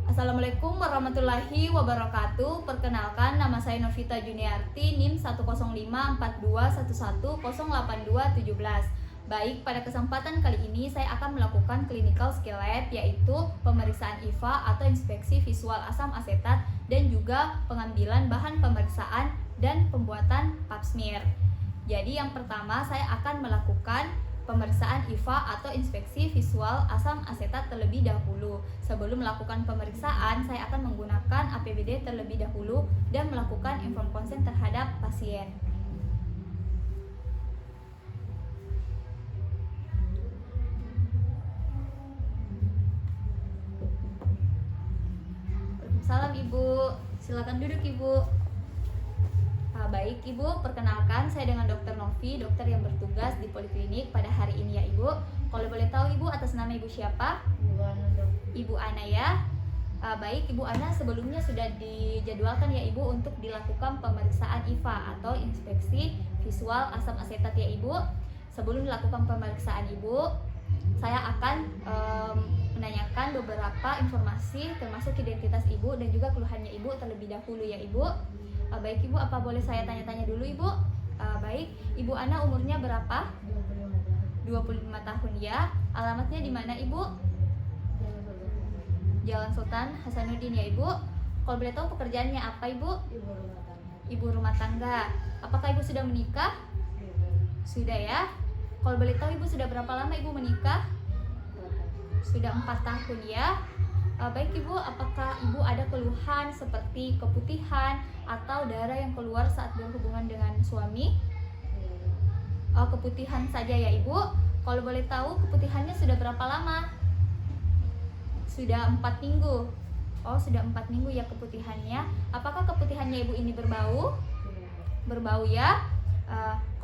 Assalamualaikum warahmatullahi wabarakatuh. Perkenalkan, nama saya Novita Juniarti, NIM 1054211082217. Baik, pada kesempatan kali ini saya akan melakukan clinical skill lab, yaitu pemeriksaan IVA atau inspeksi visual asam asetat dan juga pengambilan bahan pemeriksaan dan pembuatan pap smear. Jadi yang pertama saya akan melakukan pemeriksaan IVA atau inspeksi visual asam asetat terlebih dahulu. Sebelum melakukan pemeriksaan, saya akan menggunakan APBD terlebih dahulu dan melakukan informed consent terhadap pasien. Salam Ibu, silakan duduk Ibu. Baik Ibu, perkenalkan saya dengan Dr. Novi, dokter yang bertugas di Poliklinik pada hari ini ya Ibu. Kalau boleh tahu Ibu atas nama Ibu siapa? Ibu Ana, Dok. Ibu Ana ya. Baik Ibu Ana, sebelumnya sudah dijadwalkan ya Ibu untuk dilakukan pemeriksaan IVA atau inspeksi visual asam asetat ya Ibu. Sebelum dilakukan pemeriksaan Ibu, saya akan menanyakan beberapa informasi termasuk identitas Ibu dan juga keluhannya Ibu terlebih dahulu ya Ibu. Baik Ibu, apa boleh saya tanya-tanya dulu Ibu? Baik, Ibu Ana umurnya berapa? 25 tahun ya. Alamatnya di mana Ibu? Jalan Sultan Hasanuddin ya Ibu. Kalau boleh tahu pekerjaannya apa Ibu? Ibu rumah tangga. Apakah Ibu sudah menikah? Sudah ya. Kalau boleh tahu Ibu sudah berapa lama Ibu menikah? Sudah 4 tahun ya. Baik Ibu, apakah Ibu ada keluhan seperti keputihan atau darah yang keluar saat berhubungan dengan suami? Keputihan saja ya Ibu. Kalau boleh tahu keputihannya sudah berapa lama? Sudah 4 minggu. Sudah 4 minggu ya keputihannya. Apakah keputihannya Ibu ini berbau? Berbau ya.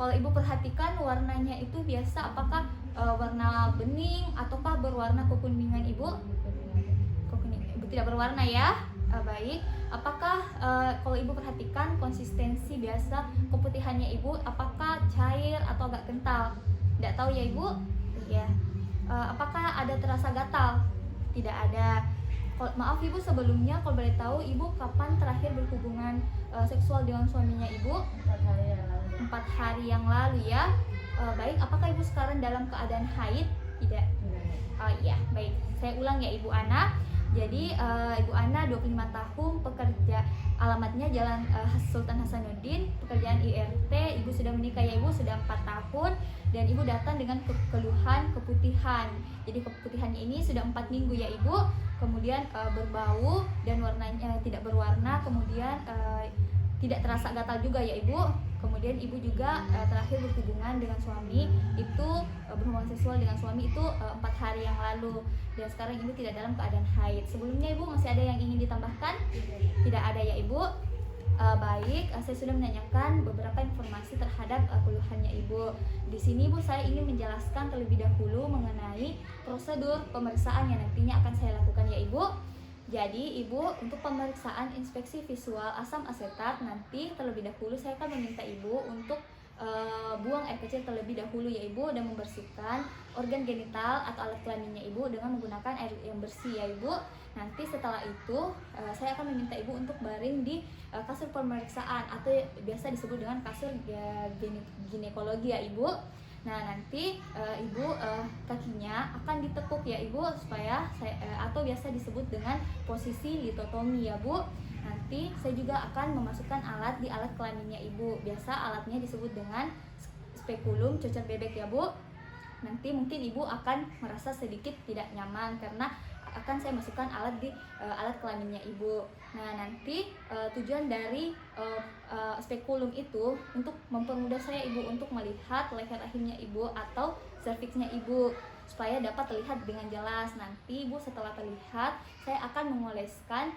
Kalau Ibu perhatikan warnanya itu biasa apakah warna bening ataukah berwarna kekuningan Ibu? Ibu tidak berwarna ya. Baik. Apakah kalau Ibu perhatikan konsistensi biasa keputihannya Ibu apakah cair atau agak kental? Tidak tahu ya Ibu? Ya. Apakah ada terasa gatal? Tidak ada. Maaf Ibu, sebelumnya kalau boleh tahu Ibu kapan terakhir berhubungan seksual dengan suaminya Ibu? 4 hari yang lalu ya. Baik, apakah Ibu sekarang dalam keadaan haid? Tidak. Iya, baik. Saya ulang ya Ibu Ana. Jadi Ibu Ana 25 tahun, pekerja alamatnya Jalan Sultan Hasanuddin, pekerjaan IRT, Ibu sudah menikah ya Ibu, sudah 4 tahun dan Ibu datang dengan keluhan keputihan. Jadi keputihannya ini sudah 4 minggu ya Ibu. Kemudian berbau dan warnanya tidak berwarna, kemudian tidak terasa gatal juga ya Ibu. Kemudian Ibu juga terakhir berhubungan dengan suami itu berhubungan seksual dengan suami itu 4 hari yang lalu dan sekarang Ibu tidak dalam keadaan haid. Sebelumnya Ibu masih ada yang ingin ditambahkan? Tidak ada ya Ibu. Baik, saya sudah menanyakan beberapa informasi terhadap keluhannya Ibu. Di sini Ibu saya ingin menjelaskan terlebih dahulu mengenai prosedur pemeriksaan yang nantinya akan saya lakukan ya Ibu. Jadi Ibu untuk pemeriksaan inspeksi visual asam asetat nanti terlebih dahulu saya akan meminta Ibu untuk buang air kecil terlebih dahulu ya Ibu dan membersihkan organ genital atau alat kelaminnya Ibu dengan menggunakan air yang bersih ya Ibu. Nanti setelah itu saya akan meminta Ibu untuk baring di kasur pemeriksaan atau biasa disebut dengan kasur ginekologi ya Ibu. Nah nanti Ibu kakinya akan ditekuk ya Ibu supaya atau biasa disebut dengan posisi litotomi ya Bu. Nanti saya juga akan memasukkan alat di alat kelaminnya Ibu. Biasa alatnya disebut dengan spekulum cocok bebek ya Bu. Nanti mungkin Ibu akan merasa sedikit tidak nyaman karena akan saya masukkan alat di alat kelaminnya Ibu. Nah nanti tujuan dari spekulum itu untuk mempermudah saya Ibu untuk melihat leher rahimnya Ibu atau serviksnya Ibu supaya dapat terlihat dengan jelas. Nanti Ibu setelah terlihat saya akan mengoleskan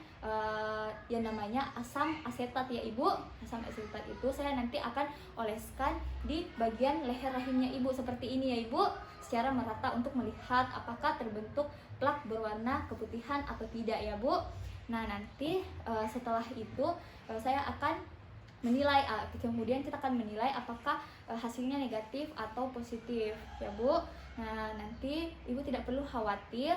yang namanya asam asetat ya Ibu. Asam asetat itu saya nanti akan oleskan di bagian leher rahimnya Ibu seperti ini ya Ibu, secara merata untuk melihat apakah terbentuk plak berwarna keputihan atau tidak ya Bu. Nah nanti setelah itu saya akan menilai, kemudian kita akan menilai apakah hasilnya negatif atau positif ya Bu. Nah, nanti ibu tidak perlu khawatir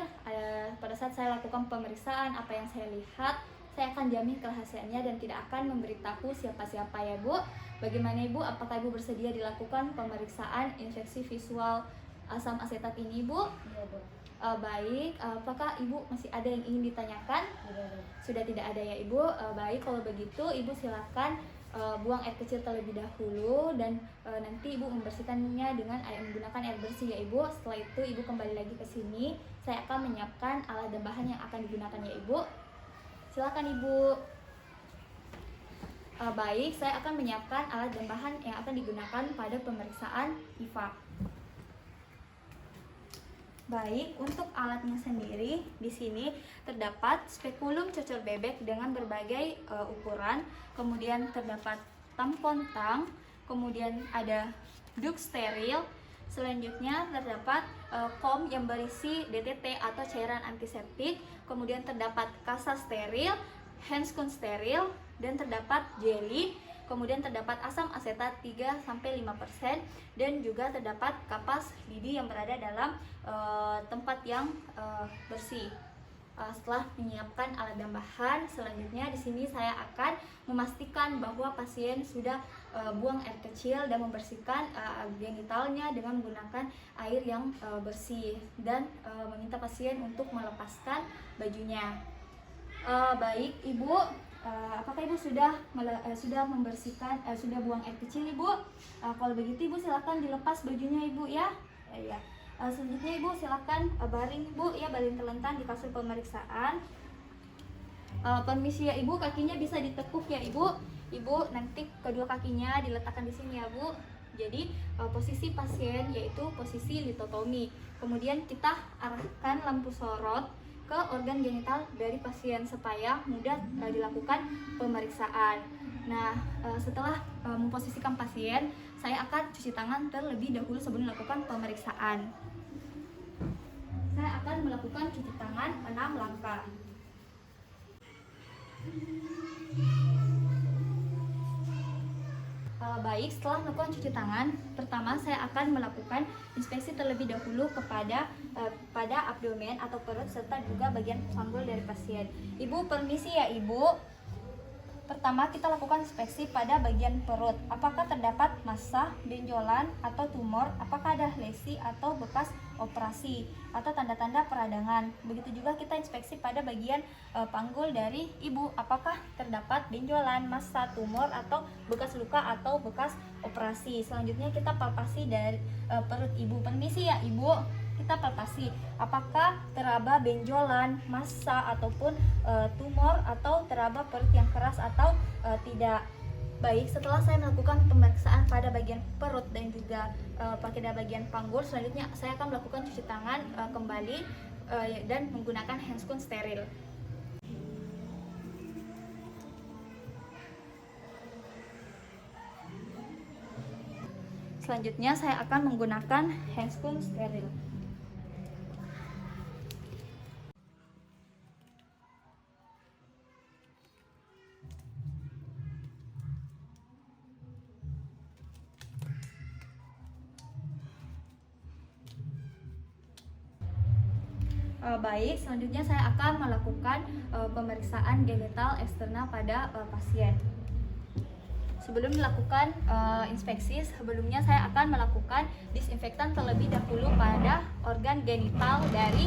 pada saat saya lakukan pemeriksaan, apa yang saya lihat saya akan jamin kerahasiaannya dan tidak akan memberitahu siapa-siapa ya Bu. Bagaimana Ibu? Apakah Ibu bersedia dilakukan pemeriksaan infeksi visual asam asetat ini Bu? Iya, Bu. Baik, apakah Ibu masih ada yang ingin ditanyakan? Tidak. Sudah tidak ada ya Ibu. Baik, kalau begitu Ibu silakan buang air kecil terlebih dahulu dan nanti Ibu membersihkannya dengan menggunakan air bersih ya Ibu. Setelah itu Ibu kembali lagi ke sini. Saya akan menyiapkan alat dan bahan yang akan digunakan ya Ibu. Silakan Ibu. Baik, saya akan menyiapkan alat dan bahan yang akan digunakan pada pemeriksaan IVA. Baik, untuk alatnya sendiri di sini terdapat spekulum cocor bebek dengan berbagai ukuran, kemudian terdapat tampon tang, kemudian ada duk steril, selanjutnya terdapat foam yang berisi DTT atau cairan antiseptik, kemudian terdapat kasa steril, handscoon steril, dan terdapat jelly. Kemudian terdapat asam asetat 3-5% dan juga terdapat kapas lidi yang berada dalam tempat yang bersih. Setelah menyiapkan alat dan bahan, selanjutnya di sini saya akan memastikan bahwa pasien sudah buang air kecil dan membersihkan genitalnya dengan menggunakan air yang bersih dan meminta pasien untuk melepaskan bajunya. Baik Ibu, apakah Ibu sudah membersihkan, sudah buang air kecil Ibu? Kalau begitu Ibu silakan dilepas bajunya Ibu ya. Ya. Selanjutnya Ibu silakan baring Ibu ya, baring terlentang di kasur pemeriksaan. Permisi ya Ibu, kakinya bisa ditekuk ya Ibu. Ibu nanti kedua kakinya diletakkan di sini ya Bu. Jadi posisi pasien yaitu posisi litotomi. Kemudian kita arahkan lampu sorot ke organ genital dari pasien supaya mudah dilakukan pemeriksaan. Nah, setelah memposisikan pasien, saya akan cuci tangan terlebih dahulu sebelum melakukan pemeriksaan. Saya akan melakukan cuci tangan 6 langkah. Baik, setelah melakukan cuci tangan, pertama saya akan melakukan inspeksi terlebih dahulu kepada pada abdomen atau perut serta juga bagian panggul dari pasien. Ibu, permisi ya Ibu. Pertama kita lakukan inspeksi pada bagian perut. Apakah terdapat massa, benjolan atau tumor? Apakah ada lesi atau bekas operasi atau tanda-tanda peradangan? Begitu juga kita inspeksi pada bagian panggul dari Ibu. Apakah terdapat benjolan, massa, tumor atau bekas luka atau bekas operasi? Selanjutnya kita palpasi dari perut Ibu. Permisi ya Ibu. Kita palpasi apakah teraba benjolan, massa ataupun tumor atau teraba perut yang keras atau tidak. Baik, setelah saya melakukan pemeriksaan pada bagian perut dan juga pada bagian panggul, selanjutnya saya akan melakukan cuci tangan kembali dan menggunakan handscoon steril. Selanjutnya saya akan menggunakan handscoon steril. Baik, selanjutnya saya akan melakukan pemeriksaan genital eksternal pada pasien. Sebelum melakukan inspeksi, sebelumnya saya akan melakukan disinfektan terlebih dahulu pada organ genital dari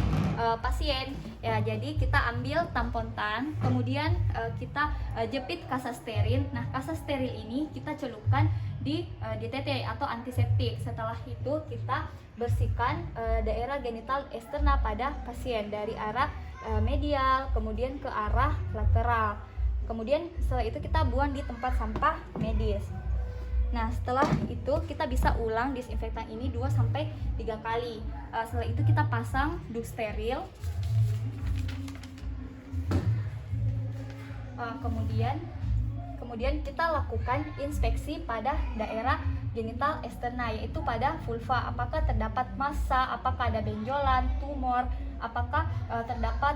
pasien. Ya, jadi kita ambil tampon tan, kemudian kita jepit kasa steril. Nah, kasa steril ini kita celupkan di DTT atau antiseptik. Setelah itu kita bersihkan daerah genital eksternal pada pasien dari arah medial kemudian ke arah lateral. Kemudian setelah itu kita buang di tempat sampah medis. Nah, setelah itu kita bisa ulang disinfektan ini 2-3 kali. Setelah itu kita pasang duk steril. Kemudian kita lakukan inspeksi pada daerah genital eksternal, yaitu pada vulva. Apakah terdapat massa, apakah ada benjolan, tumor, apakah terdapat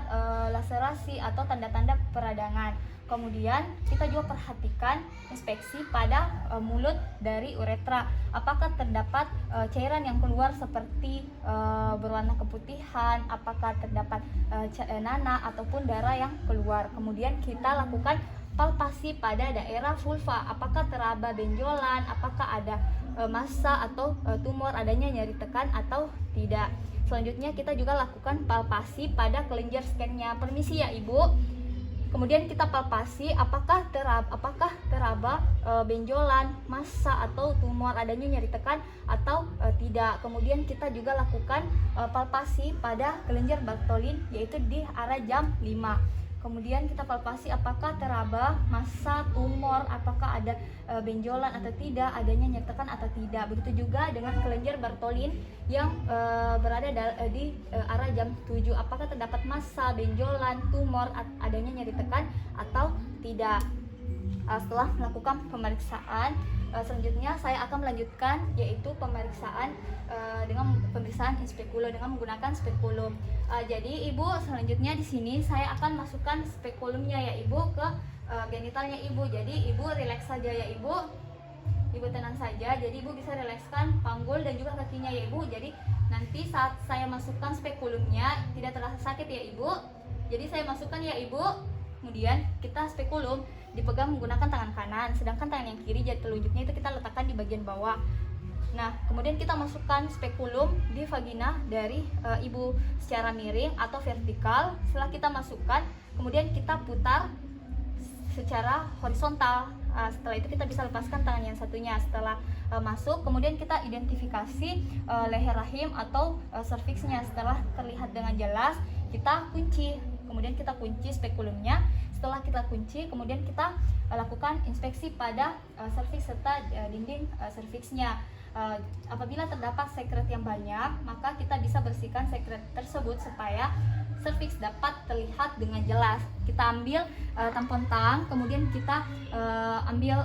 laserasi atau tanda-tanda peradangan. Kemudian kita juga perhatikan inspeksi pada mulut dari uretra, apakah terdapat cairan yang keluar seperti berwarna keputihan, apakah terdapat nanah ataupun darah yang keluar. Kemudian kita lakukan palpasi pada daerah vulva, apakah teraba benjolan, apakah ada massa atau tumor, adanya nyeri tekan atau tidak. Selanjutnya kita juga lakukan palpasi pada kelenjar scan-nya. Permisi ya Ibu. Kemudian kita palpasi apakah teraba benjolan, massa atau tumor, adanya nyeri tekan atau tidak. Kemudian kita juga lakukan palpasi pada kelenjar Bartholin, yaitu di area jam 5. Kemudian kita palpasi apakah teraba, massa, tumor, apakah ada benjolan atau tidak, adanya nyeri tekan atau tidak. Begitu juga dengan kelenjar Bartholin yang berada di area jam 7, apakah terdapat massa, benjolan, tumor, adanya nyeri tekan atau tidak. Setelah melakukan pemeriksaan, selanjutnya saya akan melanjutkan yaitu pemeriksaan dengan pemeriksaan in speculo dengan menggunakan spekulum. Jadi Ibu, selanjutnya di sini saya akan masukkan spekulumnya ya Ibu ke genitalnya Ibu. Jadi Ibu rileks saja ya Ibu. Ibu tenang saja. Jadi Ibu bisa rilekskan panggul dan juga kakinya ya Ibu. Jadi nanti saat saya masukkan spekulumnya tidak terasa sakit ya Ibu. Jadi saya masukkan ya Ibu. Kemudian kita spekulum dipegang menggunakan tangan kanan, sedangkan tangan yang kiri jari telunjuknya itu kita letakkan di bagian bawah. Nah, kemudian kita masukkan spekulum di vagina dari Ibu secara miring atau vertikal. Setelah kita masukkan, kemudian kita putar secara horizontal. Setelah itu kita bisa lepaskan tangan yang satunya. Setelah masuk, kemudian kita identifikasi leher rahim atau cervixnya. Setelah terlihat dengan jelas, kita kunci. Kemudian kita kunci spekulumnya. Setelah kita kunci, kemudian kita lakukan inspeksi pada cervix serta dinding cervixnya. Apabila terdapat sekret yang banyak, maka kita bisa bersihkan sekret tersebut supaya cervix dapat terlihat dengan jelas. Kita ambil tampon tang, kemudian kita ambil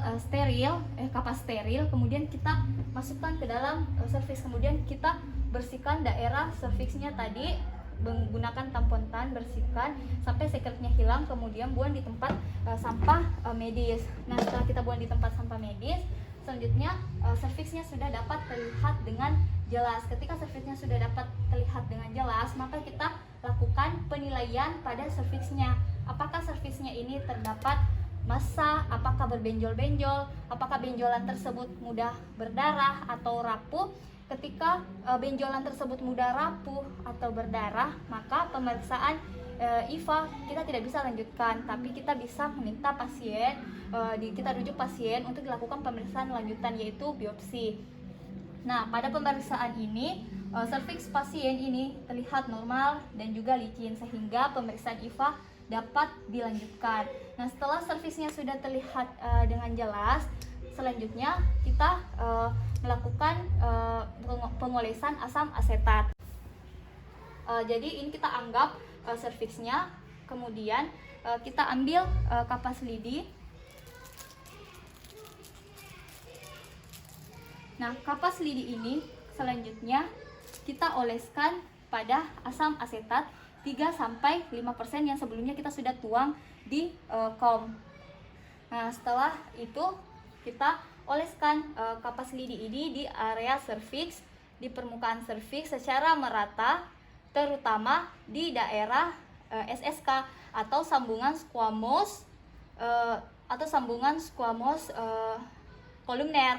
kapas steril, kemudian kita masukkan ke dalam cervix, kemudian kita bersihkan daerah cervixnya tadi menggunakan tampon tan, bersihkan sampai sekretnya hilang, kemudian buang di tempat sampah medis. Nah, setelah kita buang di tempat sampah medis, selanjutnya cervixnya sudah dapat terlihat dengan jelas. Ketika cervixnya sudah dapat terlihat dengan jelas, maka kita lakukan penilaian pada cervixnya. Apakah cervixnya ini terdapat massa, apakah berbenjol-benjol, apakah benjolan tersebut mudah berdarah atau rapuh. Ketika benjolan tersebut mudah rapuh atau berdarah, maka pemeriksaan IVA kita tidak bisa lanjutkan, tapi kita bisa meminta pasien, kita rujuk pasien untuk dilakukan pemeriksaan lanjutan, yaitu biopsi. Nah, pada pemeriksaan ini cervix pasien ini terlihat normal dan juga licin, sehingga pemeriksaan IVA dapat dilanjutkan. Nah, setelah cervixnya sudah terlihat dengan jelas, selanjutnya kita melakukan pengolesan asam asetat. Jadi ini kita anggap cervixnya, kemudian kita ambil kapas lidi. Nah, kapas lidi ini selanjutnya kita oleskan pada asam asetat 3-5% yang sebelumnya kita sudah tuang di kom. Nah, setelah itu kita oleskan kapas lidi ini di area cervix, di permukaan cervix secara merata, terutama di daerah SSK atau sambungan squamous kolumner,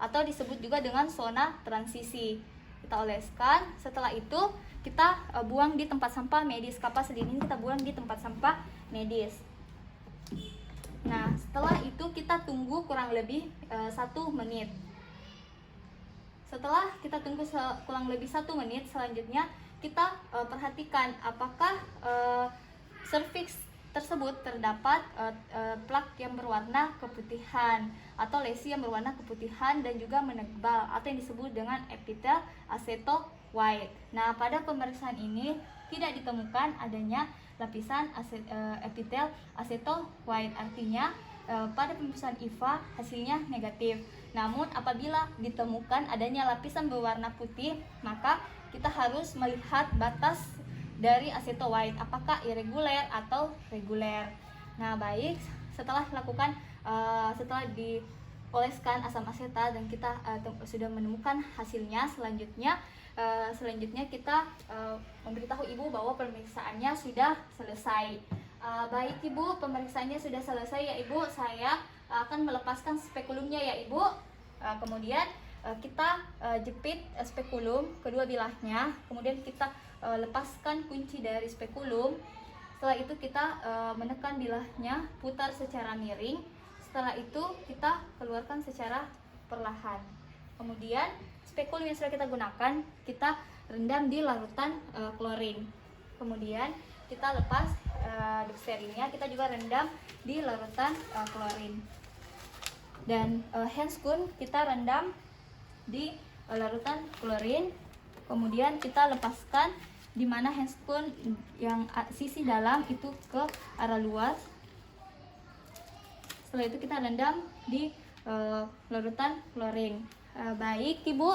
atau disebut juga dengan zona transisi. Kita oleskan. Setelah itu kita buang di tempat sampah medis. Kapas lidi ini kita buang di tempat sampah medis. Nah, setelah itu kita tunggu kurang lebih 1 menit. Setelah kita tunggu kurang lebih 1 menit, selanjutnya kita perhatikan apakah cervix tersebut terdapat plak yang berwarna keputihan atau lesi yang berwarna keputihan dan juga menebal, atau yang disebut dengan epitel aceto white. Nah, pada pemeriksaan ini tidak ditemukan adanya lapisan epitel aceto white, artinya pada pemeriksaan IVA hasilnya negatif. Namun apabila ditemukan adanya lapisan berwarna putih, maka kita harus melihat batas dari aceto white, apakah irreguler atau reguler. Nah, baik, setelah dioleskan asam asetat dan kita sudah menemukan hasilnya, selanjutnya kita memberitahu ibu bahwa pemeriksaannya sudah selesai. Baik ibu, pemeriksaannya sudah selesai ya ibu. Saya akan melepaskan spekulumnya ya ibu. Kemudian kita jepit spekulum kedua bilahnya, kemudian kita lepaskan kunci dari spekulum. Setelah itu kita menekan bilahnya, putar secara miring. Setelah itu kita keluarkan secara perlahan. Kemudian spekulum yang sudah kita gunakan kita rendam di larutan klorin. Kemudian kita lepas diphtherinya, kita juga rendam di larutan klorin. Dan handscoon kita rendam di larutan klorin. Kemudian kita lepaskan di mana handscoon yang sisi dalam itu ke arah luar. Setelah itu kita rendam di larutan klorin. Baik ibu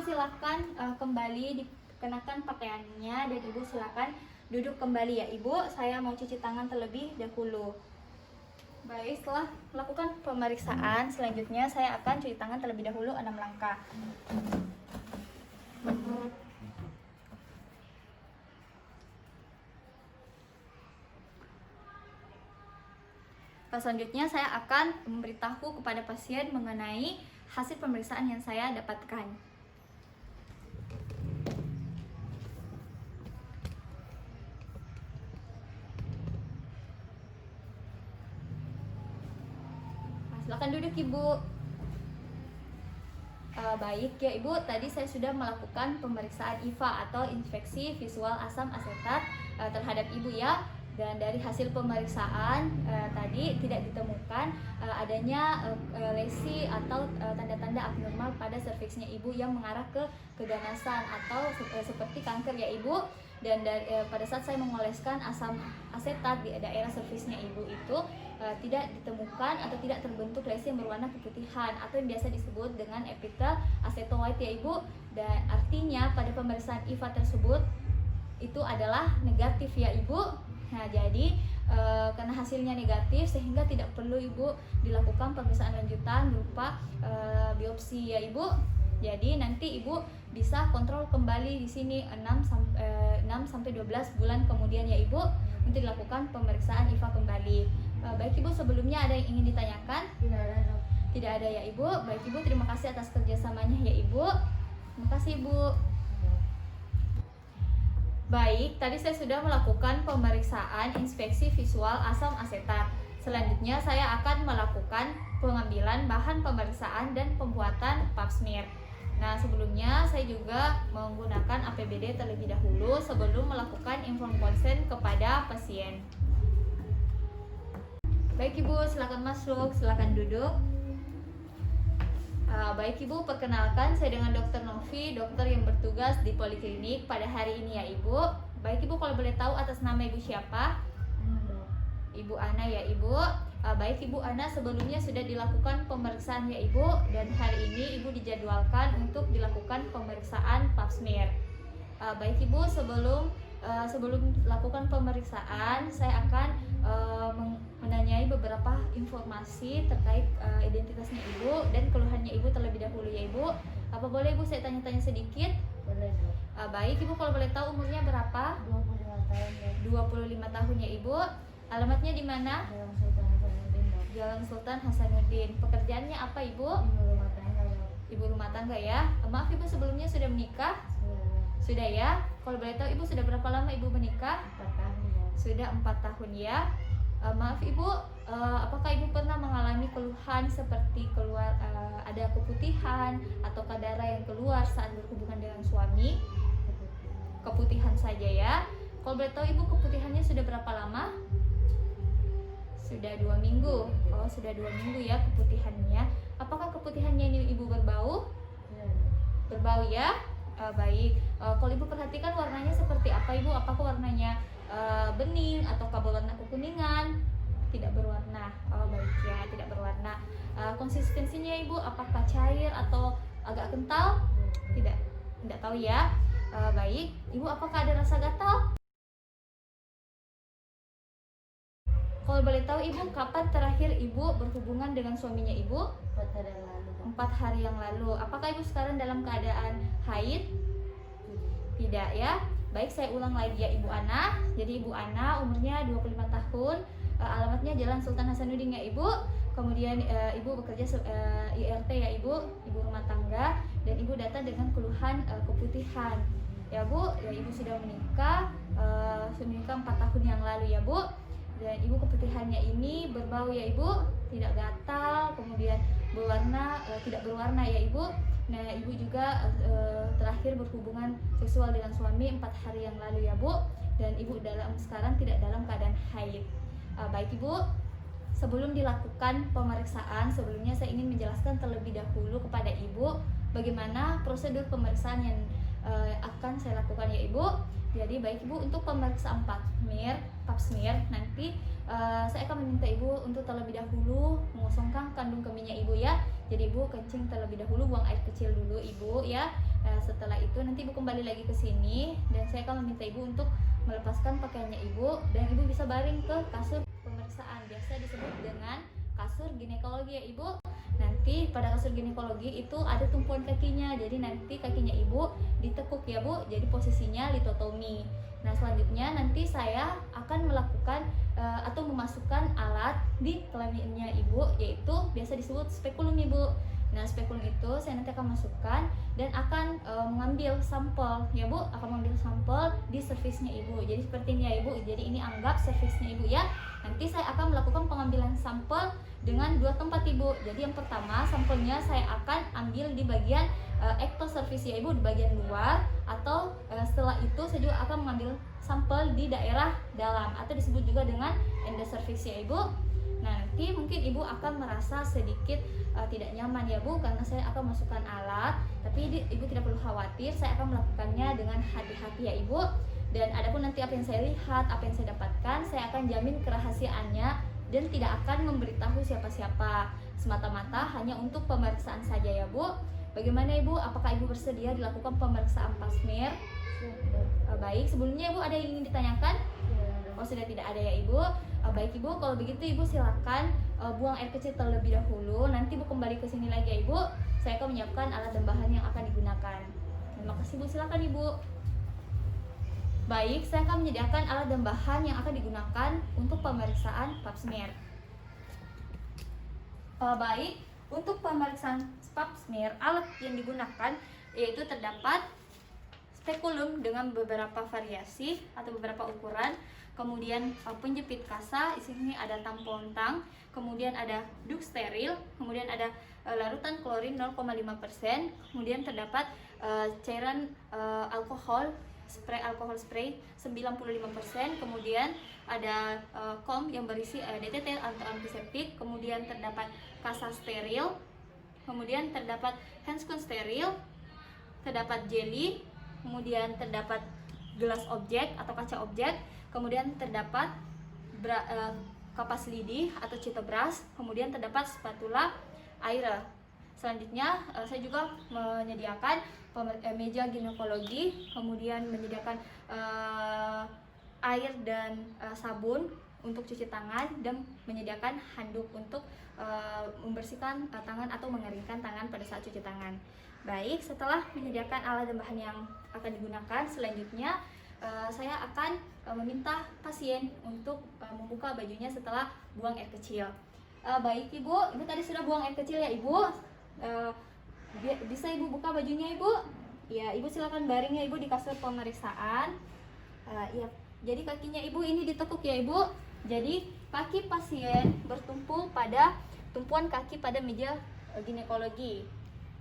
silakan kembali dikenakan pakaiannya dan ibu silakan duduk kembali ya ibu. Saya mau cuci tangan terlebih dahulu. Baik, setelah melakukan pemeriksaan selanjutnya saya akan cuci tangan terlebih dahulu 6 langkah. Selanjutnya saya akan memberitahu kepada pasien mengenai hasil pemeriksaan yang saya dapatkan. Silakan duduk ibu. Baik ya ibu, tadi saya sudah melakukan pemeriksaan IVA atau infeksi visual asam asetat terhadap ibu ya. Dan dari hasil pemeriksaan tadi tidak ditemukan adanya lesi atau tanda-tanda abnormal pada serviksnya ibu yang mengarah ke keganasan atau seperti kanker ya ibu. Dan pada saat saya mengoleskan asam asetat di daerah serviksnya ibu itu tidak ditemukan atau tidak terbentuk lesi yang berwarna keputihan atau yang biasa disebut dengan epitel aceto white ya ibu. Dan artinya pada pemeriksaan IVA tersebut itu adalah negatif ya ibu. Nah, jadi karena hasilnya negatif sehingga tidak perlu ibu dilakukan pemeriksaan lanjutan berupa biopsi ya ibu. Jadi nanti ibu bisa kontrol kembali di sini 6 sampai 12 bulan kemudian ya ibu untuk dilakukan pemeriksaan IVA kembali. Baik ibu, sebelumnya ada yang ingin ditanyakan? Tidak ada ya ibu. Baik ibu, terima kasih atas kerjasamanya ya ibu. Terima kasih ibu. Baik, tadi saya sudah melakukan pemeriksaan inspeksi visual asam asetat. Selanjutnya saya akan melakukan pengambilan bahan pemeriksaan dan pembuatan pap smear. Nah, sebelumnya saya juga menggunakan APBD terlebih dahulu sebelum melakukan informed consent kepada pasien. Baik ibu, silakan masuk, silakan duduk. Baik ibu, perkenalkan saya dengan Dr. Novi, dokter yang bertugas di poliklinik pada hari ini ya ibu. Baik ibu, kalau boleh tahu atas nama ibu siapa? Ibu Ana ya ibu. Baik ibu Ana, sebelumnya sudah dilakukan pemeriksaan ya ibu, dan hari ini ibu dijadwalkan untuk dilakukan pemeriksaan pap smear. Baik ibu, sebelum lakukan pemeriksaan saya akan menanyai beberapa informasi terkait identitasnya ibu dan keluhannya ibu terlebih dahulu ya ibu. Apa boleh ibu saya tanya-tanya sedikit? Boleh. Baik ibu, kalau boleh tahu umurnya berapa? 25 tahun ya. 25 tahun ya ibu. Alamatnya di mana? Jalan Sultan Hasanuddin. Pekerjaannya apa ibu? Ibu rumah tangga ya. Ibu rumah tangga ya. Maaf ibu, sebelumnya sudah menikah? Sudah ya. Kalau boleh tahu ibu sudah berapa lama ibu menikah? 4 tahun ya. Sudah 4 tahun ya. Maaf ibu, apakah ibu pernah mengalami keluhan seperti ada keputihan atau darah yang keluar saat berhubungan dengan suami? Keputihan saja ya. Kalau boleh tahu ibu, keputihannya sudah berapa lama? Sudah 2 minggu. Oh, sudah 2 minggu ya keputihannya. Apakah keputihannya ini ibu berbau? Ya. Berbau ya. Baik. Kalau ibu perhatikan warnanya seperti apa ibu? Apakah warnanya bening atau berwarna kekuningan? Tidak berwarna. Oh baik ya, tidak berwarna. Konsistensinya ibu apakah cair atau agak kental? Tidak tahu ya. Baik. Ibu apakah ada rasa gatal? Kalau boleh tahu Ibu, kapan terakhir Ibu berhubungan dengan suaminya Ibu? 4 hari yang lalu. 4 hari yang lalu. Apakah Ibu sekarang dalam keadaan haid? Tidak ya. Baik, saya ulang lagi ya Ibu Ana. Jadi Ibu Ana umurnya 25 tahun. Alamatnya Jalan Sultan Hasanuddin ya Ibu. Kemudian Ibu bekerja IRT ya Ibu rumah tangga, dan Ibu datang dengan keluhan keputihan. Ya Bu, ya Ibu sudah menikah 4 tahun yang lalu ya Bu. Dan Ibu keputihannya ini berbau ya Ibu, tidak gatal, kemudian berwarna tidak berwarna ya Ibu. Nah, Ibu juga terakhir berhubungan seksual dengan suami 4 hari yang lalu ya Bu. Dan Ibu sekarang tidak dalam keadaan haid. Baik Ibu, sebelum dilakukan pemeriksaan, sebelumnya saya ingin menjelaskan terlebih dahulu kepada Ibu bagaimana prosedur pemeriksaan yang akan saya lakukan ya Ibu. Jadi baik Ibu, untuk pemeriksaan pap smear nanti saya akan meminta Ibu untuk terlebih dahulu mengosongkan kandung kemihnya Ibu ya. Jadi Ibu kencing terlebih dahulu, buang air kecil dulu Ibu ya. Setelah itu nanti Ibu kembali lagi ke sini dan saya akan meminta Ibu untuk melepaskan pakaiannya Ibu, dan Ibu bisa baring ke kasur pemeriksaan, biasa disebut dengan kasur ginekologi ya Ibu. Nanti pada kasur ginekologi itu ada tumpuan kakinya, jadi nanti kakinya Ibu ditekuk ya Bu, jadi posisinya litotomi. Nah, selanjutnya nanti saya akan melakukan atau memasukkan alat di kelaminnya Ibu, yaitu biasa disebut spekulum Ibu. Nah, spekulum itu saya nanti akan masukkan dan akan mengambil sampel ya Bu, akan mengambil sampel di servisnya Ibu. Jadi seperti ini ya Ibu, jadi ini anggap servisnya Ibu ya. Nanti saya akan melakukan pengambilan sampel dengan 2 tempat Ibu. Jadi yang pertama, sampelnya saya akan ambil di bagian ektoservis ya Ibu, di bagian luar, atau setelah itu saya juga akan mengambil sampel di daerah dalam atau disebut juga dengan endoservis ya Ibu. Nah, nanti mungkin Ibu akan merasa sedikit tidak nyaman ya Bu, karena saya akan masukkan alat, tapi Ibu tidak perlu khawatir, saya akan melakukannya dengan hati-hati ya Ibu. Dan adapun nanti apa yang saya lihat, apa yang saya dapatkan, saya akan jamin kerahasiaannya dan tidak akan memberitahu siapa-siapa, semata-mata hanya untuk pemeriksaan saja ya Bu. Bagaimana Ibu, apakah Ibu bersedia dilakukan pemeriksaan pap smear? Baik, sebelumnya Ibu ada yang ingin ditanyakan? Oh, sudah tidak ada ya Ibu. Baik Ibu, kalau begitu Ibu silakan buang air kecil terlebih dahulu. Nanti Ibu kembali ke sini lagi ya Ibu. Saya akan menyiapkan alat dan bahan yang akan digunakan. Terima kasih Bu, silakan Ibu. Baik, saya akan menyediakan alat dan bahan yang akan digunakan untuk pemeriksaan pap smear. Baik, untuk pemeriksaan pap smear, alat yang digunakan yaitu terdapat spekulum dengan beberapa variasi atau beberapa ukuran, kemudian penjepit kasa, di sini ada tampon tang, kemudian ada duk steril, kemudian ada larutan klorin 0,5%, kemudian terdapat cairan alkohol spray 95%, kemudian ada kom yang berisi DTT atau antiseptik, kemudian terdapat kasa steril, kemudian terdapat handscoon steril, terdapat jelly, kemudian terdapat gelas objek atau kaca objek, kemudian terdapat kapas lidi atau citobras, kemudian terdapat spatula air. Selanjutnya saya juga menyediakan meja ginekologi, kemudian menyediakan air dan sabun untuk cuci tangan, dan menyediakan handuk untuk membersihkan tangan atau mengeringkan tangan pada saat cuci tangan. Baik, setelah menyediakan alat dan bahan yang akan digunakan, selanjutnya saya akan meminta pasien untuk membuka bajunya setelah buang air kecil. Baik Ibu, Ibu tadi sudah buang air kecil ya Ibu. Bisa Ibu buka bajunya Ibu? Ya, Ibu silakan baringnya Ibu di kasur pemeriksaan. Ya, jadi kakinya Ibu ini ditekuk ya Ibu. Jadi kaki pasien bertumpu pada tumpuan kaki pada meja ginekologi.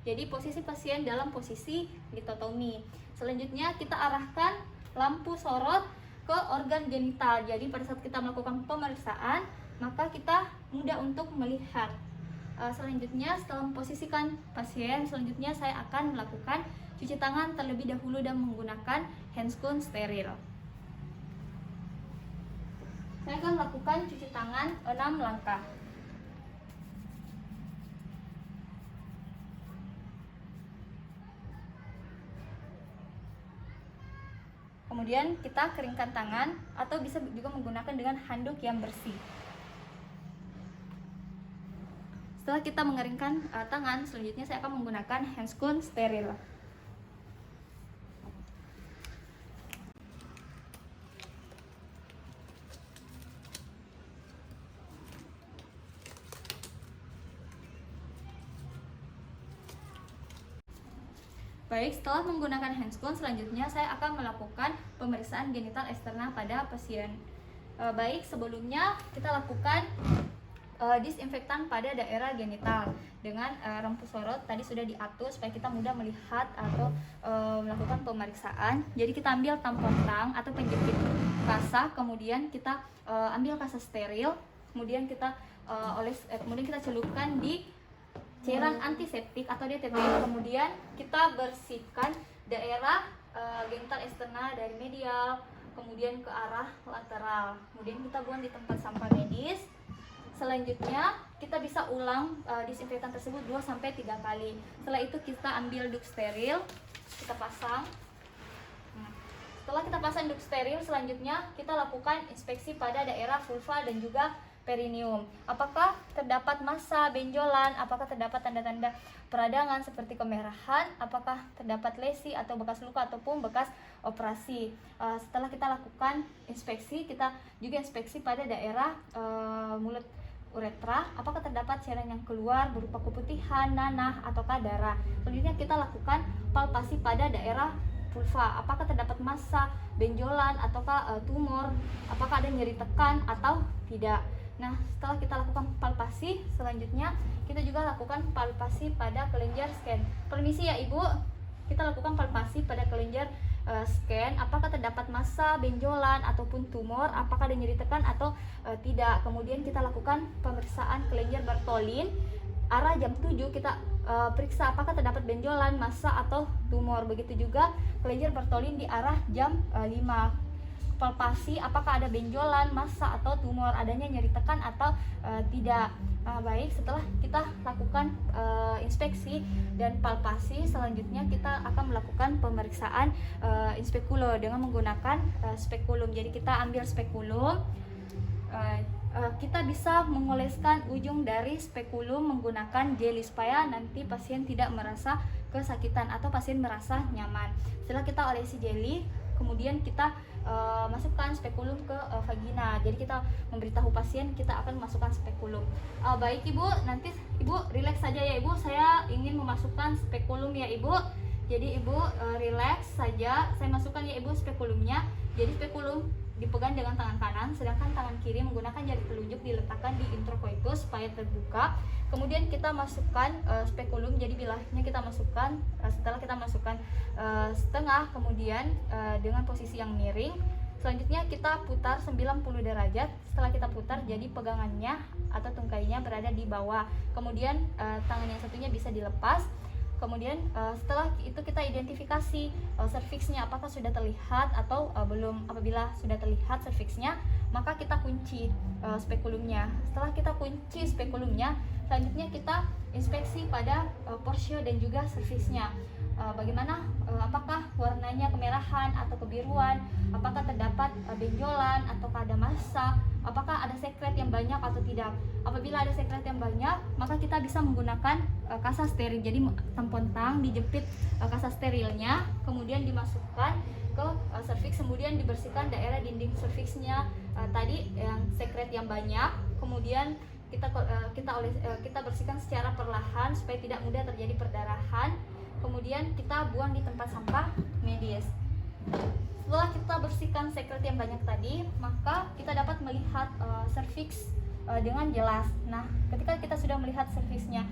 Jadi posisi pasien dalam posisi litotomi. Selanjutnya kita arahkan lampu sorot ke organ genital. Jadi pada saat kita melakukan pemeriksaan, maka kita mudah untuk melihat. Selanjutnya setelah memposisikan pasien, selanjutnya saya akan melakukan cuci tangan terlebih dahulu dan menggunakan handscoon steril. Saya akan melakukan cuci tangan 6 langkah. Kemudian kita keringkan tangan atau bisa juga menggunakan dengan handuk yang bersih. setelah kita mengeringkan tangan, selanjutnya saya akan menggunakan handscoon steril. Baik, setelah menggunakan handscoon, selanjutnya saya akan melakukan pemeriksaan genital eksternal pada pasien. Baik, sebelumnya kita lakukan disinfektan pada daerah genital dengan rampu sorot. Tadi sudah diatur supaya kita mudah melihat atau melakukan pemeriksaan. Jadi kita ambil tampon tang atau penjepit kasa, kemudian kita ambil kasa steril, kemudian kita kemudian kita celupkan di cairan antiseptik atau DTP, kemudian kita bersihkan daerah genital eksternal dari medial kemudian ke arah lateral, kemudian kita buang di tempat sampah medis. Selanjutnya kita bisa ulang disinfektan tersebut 2-3 kali. Setelah itu kita ambil duk steril, kita pasang. Setelah kita pasang duk steril, selanjutnya kita lakukan inspeksi pada daerah vulva dan juga perineum. Apakah terdapat massa, benjolan, apakah terdapat tanda-tanda peradangan seperti kemerahan, apakah terdapat lesi atau bekas luka ataupun bekas operasi. Setelah kita lakukan inspeksi, kita juga inspeksi pada daerah mulut uretra, apakah terdapat cairan yang keluar berupa keputihan, nanah, ataukah darah. Selanjutnya kita lakukan palpasi pada daerah vulva, apakah terdapat massa, benjolan, ataukah tumor, apakah ada nyeri tekan atau tidak. Nah, setelah kita lakukan palpasi, selanjutnya kita juga lakukan palpasi pada kelenjar scan. Permisi ya Ibu, kita lakukan palpasi pada kelenjar scan, apakah terdapat massa, benjolan, ataupun tumor, apakah ada nyeri tekan atau tidak. Kemudian kita lakukan pemeriksaan kelenjar Bartholin, arah jam 7 kita periksa apakah terdapat benjolan, massa, atau tumor. Begitu juga kelenjar Bartholin di arah jam 5. Palpasi apakah ada benjolan, massa, atau tumor, adanya nyeri tekan atau tidak. Baik, setelah kita lakukan inspeksi dan palpasi, selanjutnya kita akan melakukan pemeriksaan inspekulo dengan menggunakan spekulum. Jadi kita ambil spekulum, kita bisa mengoleskan ujung dari spekulum menggunakan jeli supaya nanti pasien tidak merasa kesakitan atau pasien merasa nyaman. Setelah kita olesi jeli, kemudian kita masukkan spekulum ke vagina. Jadi kita memberitahu pasien kita akan memasukkan spekulum. Baik Ibu, nanti Ibu relax saja ya Ibu. Saya ingin memasukkan spekulum ya Ibu. Jadi Ibu relax saja. Saya masukkan ya Ibu spekulumnya. Jadi spekulum dipegang dengan tangan kanan, sedangkan tangan kiri menggunakan jari telunjuk diletakkan di introcoitus supaya terbuka. Kemudian kita masukkan spekulum, jadi bilahnya kita masukkan setelah kita masukkan setengah, kemudian dengan posisi yang miring. Selanjutnya kita putar 90 derajat. Setelah kita putar, jadi pegangannya atau tungkainya berada di bawah. Kemudian tangan yang satunya bisa dilepas. Kemudian setelah itu kita identifikasi serviksnya apakah sudah terlihat atau belum. Apabila sudah terlihat serviksnya, maka kita kunci spekulumnya. Setelah kita kunci spekulumnya, selanjutnya kita inspeksi pada porsio dan juga serviksnya. Bagaimana, apakah warnanya kemerahan atau kebiruan, apakah terdapat benjolan ataukah ada massa, apakah ada sekret yang banyak atau tidak. Apabila ada sekret yang banyak, maka kita bisa menggunakan kasa steril. Jadi tampon tang dijepit kasa sterilnya, kemudian dimasukkan ke serviks, kemudian dibersihkan daerah dinding serviksnya tadi yang sekret yang banyak, kemudian kita bersihkan secara perlahan supaya tidak mudah terjadi perdarahan. Kemudian kita buang di tempat sampah medis. Setelah kita bersihkan sekret yang banyak tadi, maka kita dapat melihat serviks dengan jelas. Nah, ketika kita sudah melihat serviksnya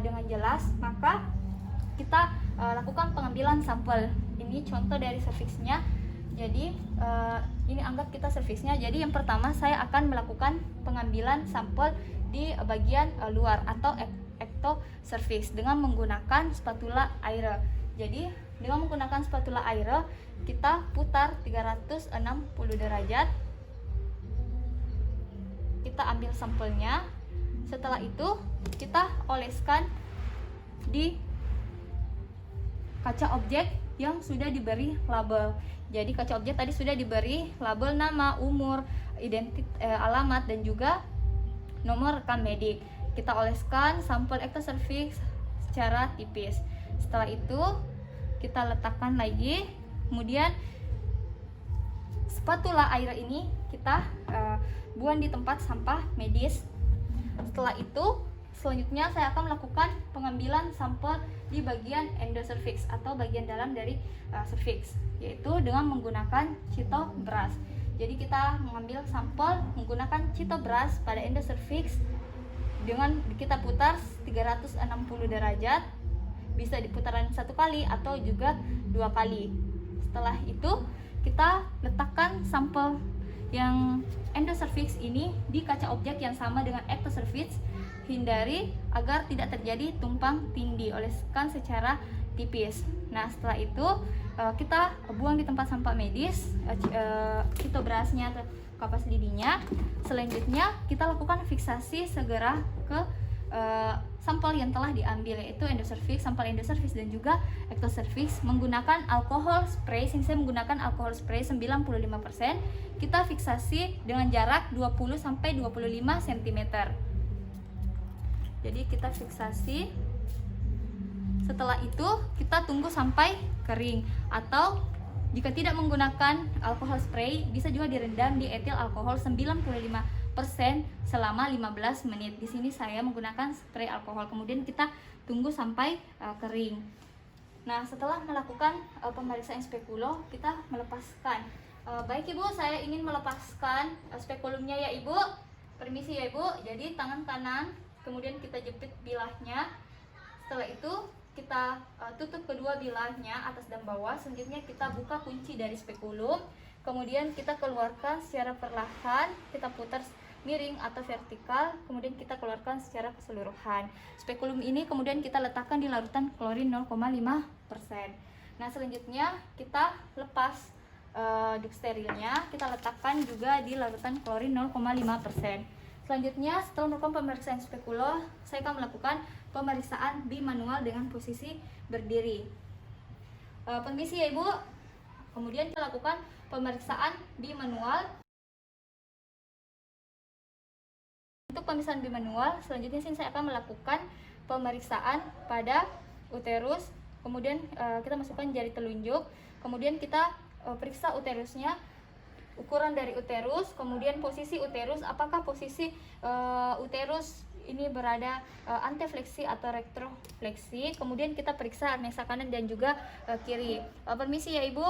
dengan jelas, maka kita lakukan pengambilan sampel. Ini contoh dari serviksnya. Jadi ini anggap kita serviksnya. Jadi yang pertama saya akan melakukan pengambilan sampel di bagian luar atau ectocervix dengan menggunakan spatula air. Jadi dengan menggunakan spatula air kita putar 360 derajat. Kita ambil sampelnya. Setelah itu kita oleskan di kaca objek yang sudah diberi label. Jadi kaca objek tadi sudah diberi label nama, umur, alamat, dan juga nomor rekam medik. kita oleskan sampel ectocervix secara tipis. Setelah itu kita letakkan lagi, kemudian spatula air ini kita buang di tempat sampah medis. Setelah itu selanjutnya saya akan melakukan pengambilan sampel di bagian endocervix atau bagian dalam dari cervix, yaitu dengan menggunakan Cytobrush. Jadi kita mengambil sampel menggunakan Cytobrush pada endocervix dengan kita putar 360 derajat, bisa diputaran 1 kali atau juga 2 kali. Setelah itu kita letakkan sampel yang endocervix ini di kaca objek yang sama dengan ectocervix. Hindari agar tidak terjadi tumpang tindih, oleskan secara tipis. Nah, setelah itu kita buang di tempat sampah medis Cytobrushnya atau kapas lidinya. Selanjutnya kita lakukan fiksasi segera ke sampel yang telah diambil, yaitu endocervix, sampel endocervix dan juga ectocervix menggunakan alkohol spray. Sini saya menggunakan alkohol spray 95%. Kita fiksasi dengan jarak 20 sampai 25 cm. Jadi kita fiksasi. Setelah itu kita tunggu sampai kering, atau jika tidak menggunakan alkohol spray bisa juga direndam di etil alkohol 95% selama 15 menit. Di sini saya menggunakan spray alkohol, kemudian kita tunggu sampai kering. Nah, setelah melakukan pemeriksaan spekulo, kita melepaskan. Baik Ibu, saya ingin melepaskan spekulumnya ya Ibu. Permisi ya Ibu. Jadi tangan kanan, kemudian kita jepit bilahnya. Setelah itu kita tutup kedua bilahnya atas dan bawah. Selanjutnya kita buka kunci dari spekulum, kemudian kita keluarkan secara perlahan, kita putar miring atau vertikal, kemudian kita keluarkan secara keseluruhan. Spekulum ini kemudian kita letakkan di larutan klorin 0,5%. Nah, selanjutnya kita lepas duk sterilnya, kita letakkan juga di larutan klorin 0,5%. Selanjutnya, setelah melakukan pemeriksaan spekulo, saya akan melakukan pemeriksaan bimanual dengan posisi berdiri. Permisi ya Ibu. Kemudian kita lakukan pemeriksaan bimanual. Untuk pemeriksaan bimanual, selanjutnya saya akan melakukan pemeriksaan pada uterus. Kemudian kita masukkan jari telunjuk. Kemudian kita periksa uterusnya, ukuran dari uterus, kemudian posisi uterus, apakah posisi uterus ini berada antefleksi atau retrofleksi. Kemudian kita periksa aneksa kanan dan juga kiri. Permisi ya Ibu.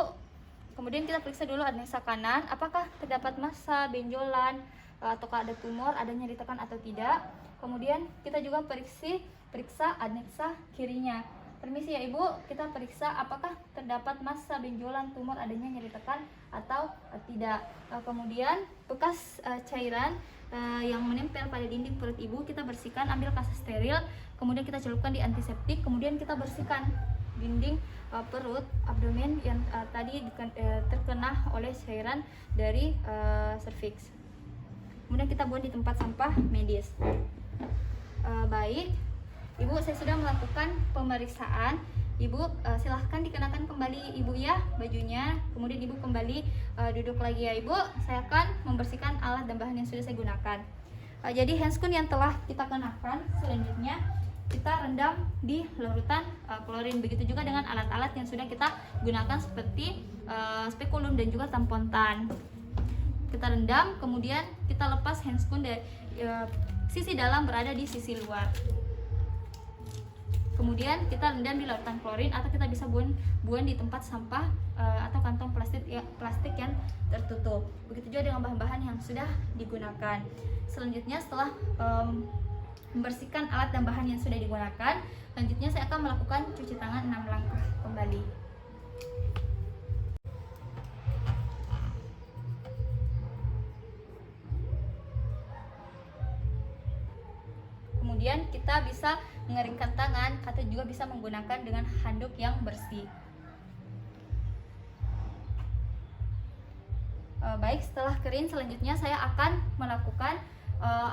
Kemudian kita periksa dulu aneksa kanan, apakah terdapat massa benjolan ataukah ada tumor, ada nyeri tekan atau tidak. Kemudian kita juga periksa aneksa kirinya. Permisi ya Ibu, kita periksa apakah terdapat massa benjolan, tumor, adanya nyeri tekan atau tidak. Kemudian bekas cairan yang menempel pada dinding perut Ibu kita bersihkan, ambil kasus steril, kemudian kita celupkan di antiseptik, kemudian kita bersihkan dinding perut, abdomen yang tadi terkena oleh cairan dari cervix. Kemudian kita buang di tempat sampah medis. Baik, Ibu, saya sudah melakukan pemeriksaan. Ibu silahkan dikenakan kembali Ibu ya bajunya. Kemudian Ibu kembali duduk lagi ya Ibu. Saya akan membersihkan alat dan bahan yang sudah saya gunakan. Jadi handscoon yang telah kita kenakan, selanjutnya kita rendam di larutan klorin. Begitu juga dengan alat-alat yang sudah kita gunakan seperti spekulum dan juga tampon tan. Kita rendam, kemudian kita lepas handscoon dari sisi dalam berada di sisi luar. Kemudian kita rendam di larutan klorin, atau kita bisa buang di tempat sampah atau kantong plastik yang tertutup. Begitu juga dengan bahan-bahan yang sudah digunakan. Selanjutnya, setelah membersihkan alat dan bahan yang sudah digunakan, selanjutnya saya akan melakukan cuci tangan 6 langkah kembali. Kemudian kita bisa mengeringkan tangan atau juga bisa menggunakan dengan handuk yang bersih. Baik, setelah kering, selanjutnya saya akan melakukan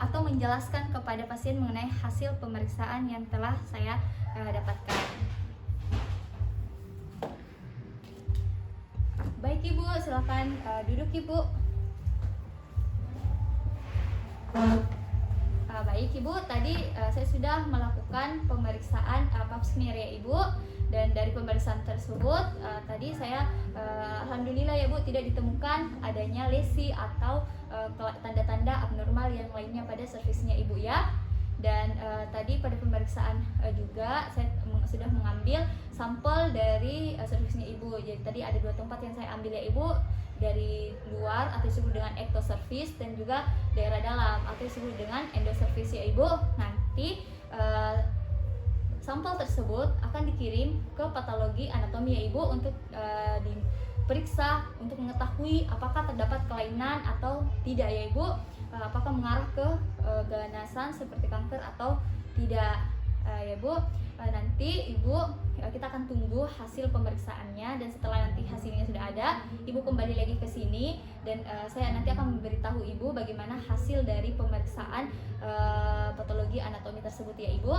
atau menjelaskan kepada pasien mengenai hasil pemeriksaan yang telah saya dapatkan. Baik Ibu, silakan duduk Ibu. Baik. Baik Ibu, tadi saya sudah melakukan pemeriksaan pap smear ya Ibu. Dan dari pemeriksaan tersebut tadi saya alhamdulillah ya Bu tidak ditemukan adanya lesi atau tanda-tanda abnormal yang lainnya pada servisnya Ibu ya. Dan tadi pada pemeriksaan juga saya sudah mengambil sampel dari servisnya Ibu. Jadi tadi ada 2 tempat yang saya ambil ya Ibu, dari luar atau disebut dengan ectoservice dan juga daerah dalam atau disebut dengan endoservice ya Ibu. Nanti sampel tersebut akan dikirim ke patologi anatomi ya Ibu untuk diperiksa untuk mengetahui apakah terdapat kelainan atau tidak ya Ibu, apakah mengarah ke keganasan seperti kanker atau tidak ya Bu. Nanti Ibu kita akan tunggu hasil pemeriksaannya, dan setelah nanti hasilnya sudah ada, Ibu kembali lagi ke sini dan saya nanti akan memberitahu Ibu bagaimana hasil dari pemeriksaan patologi anatomi tersebut ya Ibu.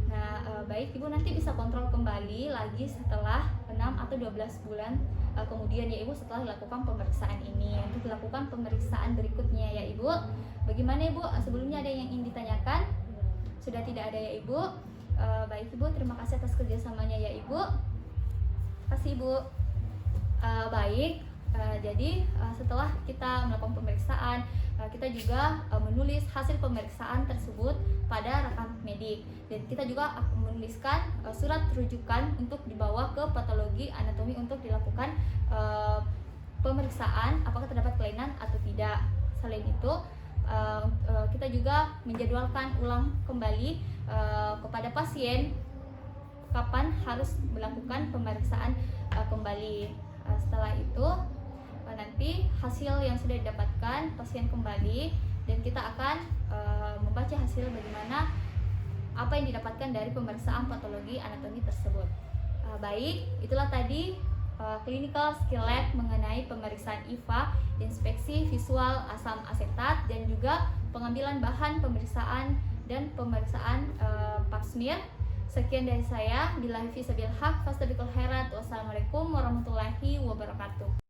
Nah, baik Ibu nanti bisa kontrol kembali lagi setelah 6 atau 12 bulan kemudian ya Ibu, setelah dilakukan pemeriksaan ini. Untuk dilakukan pemeriksaan berikutnya ya Ibu. Bagaimana Ibu? Sebelumnya ada yang ingin ditanyakan? Sudah tidak ada ya Ibu? Baik Ibu, terima kasih atas kerjasamanya ya Ibu. Terima kasih Ibu. Baik, jadi setelah kita melakukan pemeriksaan, kita juga menulis hasil pemeriksaan tersebut pada rekam medik, dan kita juga akan menuliskan surat rujukan untuk dibawa ke patologi anatomi untuk dilakukan pemeriksaan apakah terdapat kelainan atau tidak. Selain itu kita juga menjadwalkan ulang kembali kepada pasien kapan harus melakukan pemeriksaan kembali. Setelah itu nanti hasil yang sudah didapatkan pasien kembali, dan kita akan membaca hasil bagaimana apa yang didapatkan dari pemeriksaan patologi anatomi tersebut. Baik, itulah tadi clinical skill lab mengenai pemeriksaan IVA, inspeksi visual asam asetat, dan juga pengambilan bahan pemeriksaan dan pemeriksaan pap smear. Sekian dari saya. Billahi fi sabil haq, fastabiqul khairat. Wassalamualaikum warahmatullahi wabarakatuh.